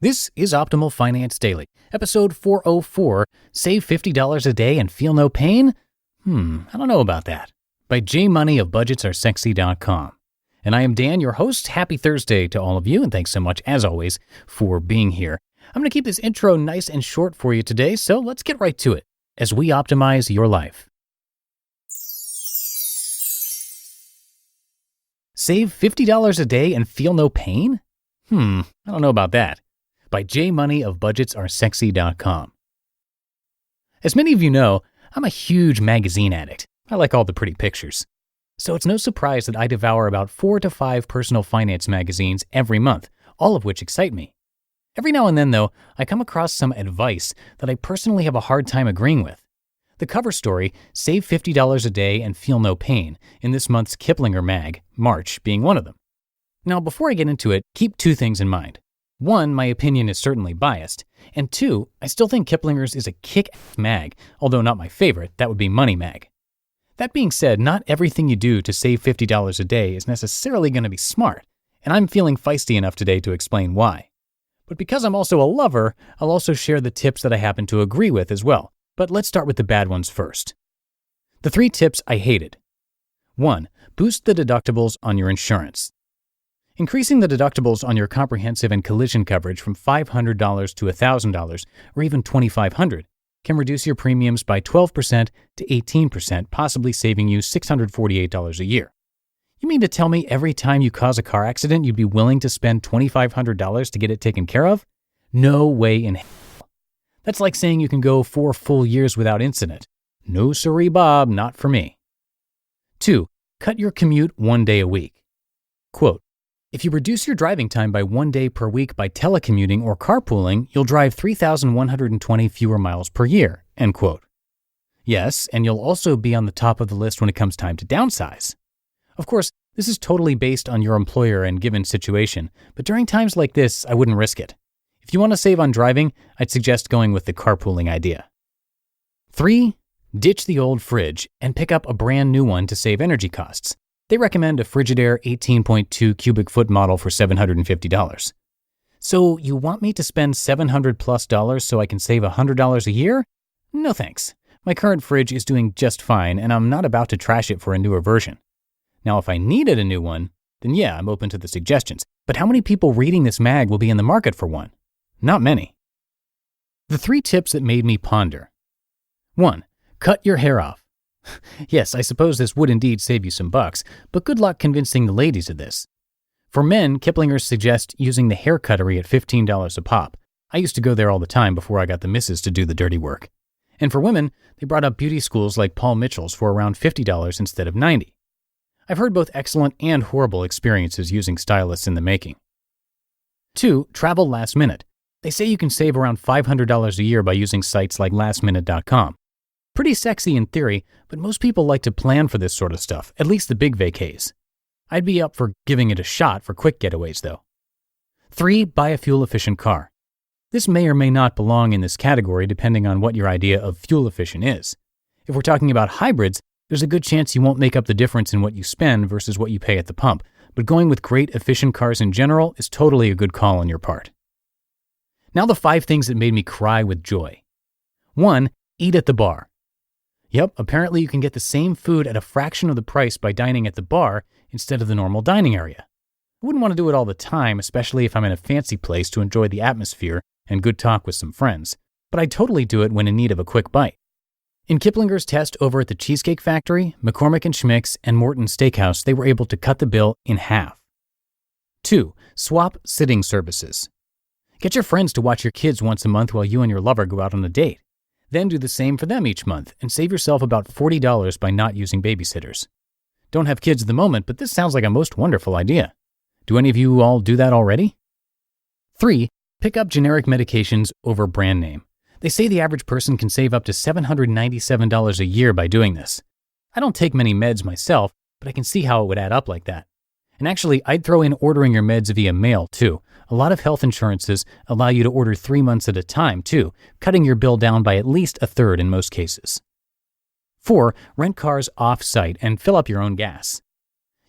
This is Optimal Finance Daily, episode 404, Save $50 a day and feel no pain? I don't know about that. By Money of budgetsaresexy.com. And I am Dan, your host. Happy Thursday to all of you, and thanks so much, as always, for being here. I'm going to keep this intro nice and short for you today, so let's get right to it as we optimize your life. Save $50 a day and feel no pain? I don't know about that. By Money of budgetsaresexy.com. As many of you know, I'm a huge magazine addict. I like all the pretty pictures. So it's no surprise that I devour about 4 to 5 personal finance magazines every month, all of which excite me. Every now and then, though, I come across some advice that I personally have a hard time agreeing with. The cover story, Save $50 a day and feel no pain, in this month's Kiplinger mag, March being one of them. Now, before I get into it, keep 2 things in mind. 1, my opinion is certainly biased, and 2, I still think Kiplinger's is a kick-ass mag, although not my favorite, that would be Money Mag. That being said, not everything you do to save $50 a day is necessarily going to be smart, and I'm feeling feisty enough today to explain why. But because I'm also a lover, I'll also share the tips that I happen to agree with as well, but let's start with the bad ones first. The 3 tips I hated. 1, boost the deductibles on your insurance. Increasing the deductibles on your comprehensive and collision coverage from $500 to $1,000 or even $2,500 can reduce your premiums by 12% to 18%, possibly saving you $648 a year. You mean to tell me every time you cause a car accident, you'd be willing to spend $2,500 to get it taken care of? No way in hell. That's like saying you can go 4 full years without incident. No siree, Bob, not for me. 2, cut your commute 1 day a week. Quote, if you reduce your driving time by 1 day per week by telecommuting or carpooling, you'll drive 3,120 fewer miles per year, end quote. Yes, and you'll also be on the top of the list when it comes time to downsize. Of course, this is totally based on your employer and given situation, but during times like this, I wouldn't risk it. If you want to save on driving, I'd suggest going with the carpooling idea. 3, ditch the old fridge and pick up a brand new one to save energy costs. They recommend a Frigidaire 18.2 cubic foot model for $750. So you want me to spend $700+ so I can save $100 a year? No thanks. My current fridge is doing just fine and I'm not about to trash it for a newer version. Now if I needed a new one, then yeah, I'm open to the suggestions. But how many people reading this mag will be in the market for one? Not many. The 3 tips that made me ponder. 1, cut your hair off. Yes, I suppose this would indeed save you some bucks, but good luck convincing the ladies of this. For men, Kiplinger suggests using the hair cuttery at $15 a pop. I used to go there all the time before I got the missus to do the dirty work. And for women, they brought up beauty schools like Paul Mitchell's for around $50 instead of $90. I've heard both excellent and horrible experiences using stylists in the making. 2, travel last minute. They say you can save around $500 a year by using sites like lastminute.com. Pretty sexy in theory, but most people like to plan for this sort of stuff, at least the big vacays. I'd be up for giving it a shot for quick getaways, though. 3, buy a fuel-efficient car. This may or may not belong in this category depending on what your idea of fuel-efficient is. If we're talking about hybrids, there's a good chance you won't make up the difference in what you spend versus what you pay at the pump, but going with great, efficient cars in general is totally a good call on your part. Now the 5 things that made me cry with joy. 1, eat at the bar. Yep, apparently you can get the same food at a fraction of the price by dining at the bar instead of the normal dining area. I wouldn't want to do it all the time, especially if I'm in a fancy place to enjoy the atmosphere and good talk with some friends, but I'd totally do it when in need of a quick bite. In Kiplinger's test over at the Cheesecake Factory, McCormick & Schmick's, and Morton's Steakhouse, they were able to cut the bill in half. 2, swap sitting services. Get your friends to watch your kids once a month while you and your lover go out on a date. Then do the same for them each month and save yourself about $40 by not using babysitters. Don't have kids at the moment, but this sounds like a most wonderful idea. Do any of you all do that already? 3, pick up generic medications over brand name. They say the average person can save up to $797 a year by doing this. I don't take many meds myself, but I can see how it would add up like that. And actually, I'd throw in ordering your meds via mail, too. A lot of health insurances allow you to order 3 months at a time, too, cutting your bill down by at least a third in most cases. 4, rent cars off-site and fill up your own gas.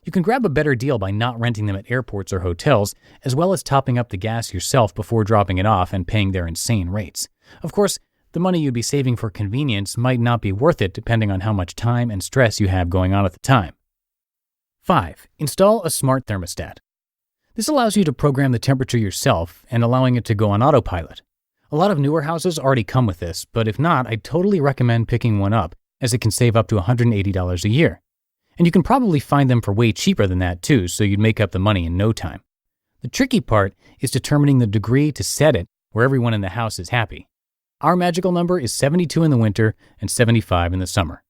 You can grab a better deal by not renting them at airports or hotels, as well as topping up the gas yourself before dropping it off and paying their insane rates. Of course, the money you'd be saving for convenience might not be worth it depending on how much time and stress you have going on at the time. 5. Install a smart thermostat. This allows you to program the temperature yourself and allowing it to go on autopilot. A lot of newer houses already come with this, but if not, I totally recommend picking one up, as it can save up to $180 a year. And you can probably find them for way cheaper than that too, so you'd make up the money in no time. The tricky part is determining the degree to set it where everyone in the house is happy. Our magical number is 72 in the winter and 75 in the summer.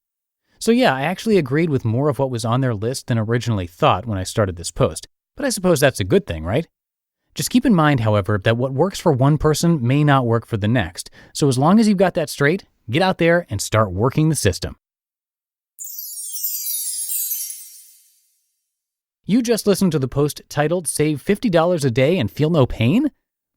So yeah, I actually agreed with more of what was on their list than originally thought when I started this post, but I suppose that's a good thing, right? Just keep in mind, however, that what works for one person may not work for the next, so as long as you've got that straight, get out there and start working the system. You just listened to the post titled Save $50 a Day and Feel No Pain?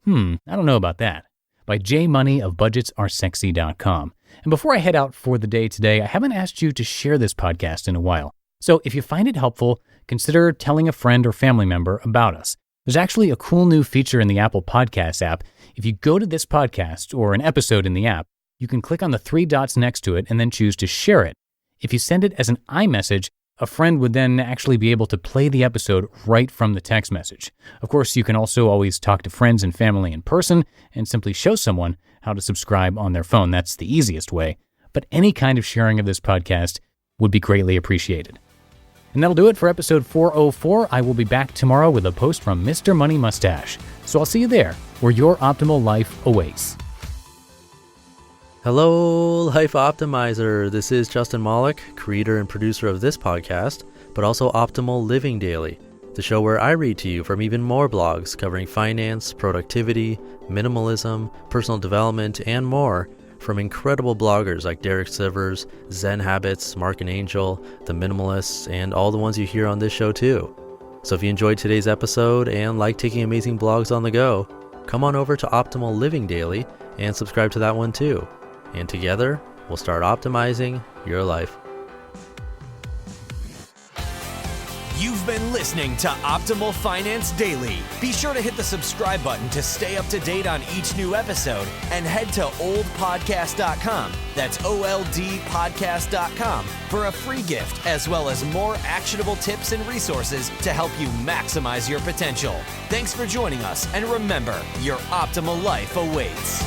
I don't know about that. By Money of budgetsaresexy.com. And before I head out for the day today, I haven't asked you to share this podcast in a while. So if you find it helpful, consider telling a friend or family member about us. There's actually a cool new feature in the Apple Podcasts app. If you go to this podcast or an episode in the app, you can click on the 3 dots next to it and then choose to share it. If you send it as an iMessage, a friend would then actually be able to play the episode right from the text message. Of course, you can also always talk to friends and family in person and simply show someone how to subscribe on their phone. That's the easiest way. But any kind of sharing of this podcast would be greatly appreciated. And that'll do it for episode 404. I will be back tomorrow with a post from Mr. Money Mustache. So I'll see you there, where your optimal life awaits. Hello, Life Optimizer. This is Justin Malik, creator and producer of this podcast, but also Optimal Living Daily, the show where I read to you from even more blogs covering finance, productivity, minimalism, personal development, and more from incredible bloggers like Derek Sivers, Zen Habits, Mark and Angel, The Minimalists, and all the ones you hear on this show too. So if you enjoyed today's episode and like taking amazing blogs on the go, come on over to Optimal Living Daily and subscribe to that one too. And together, we'll start optimizing your life. You've been listening to Optimal Finance Daily. Be sure to hit the subscribe button to stay up to date on each new episode and head to oldpodcast.com. That's OLDpodcast.com for a free gift as well as more actionable tips and resources to help you maximize your potential. Thanks for joining us, and remember, your optimal life awaits.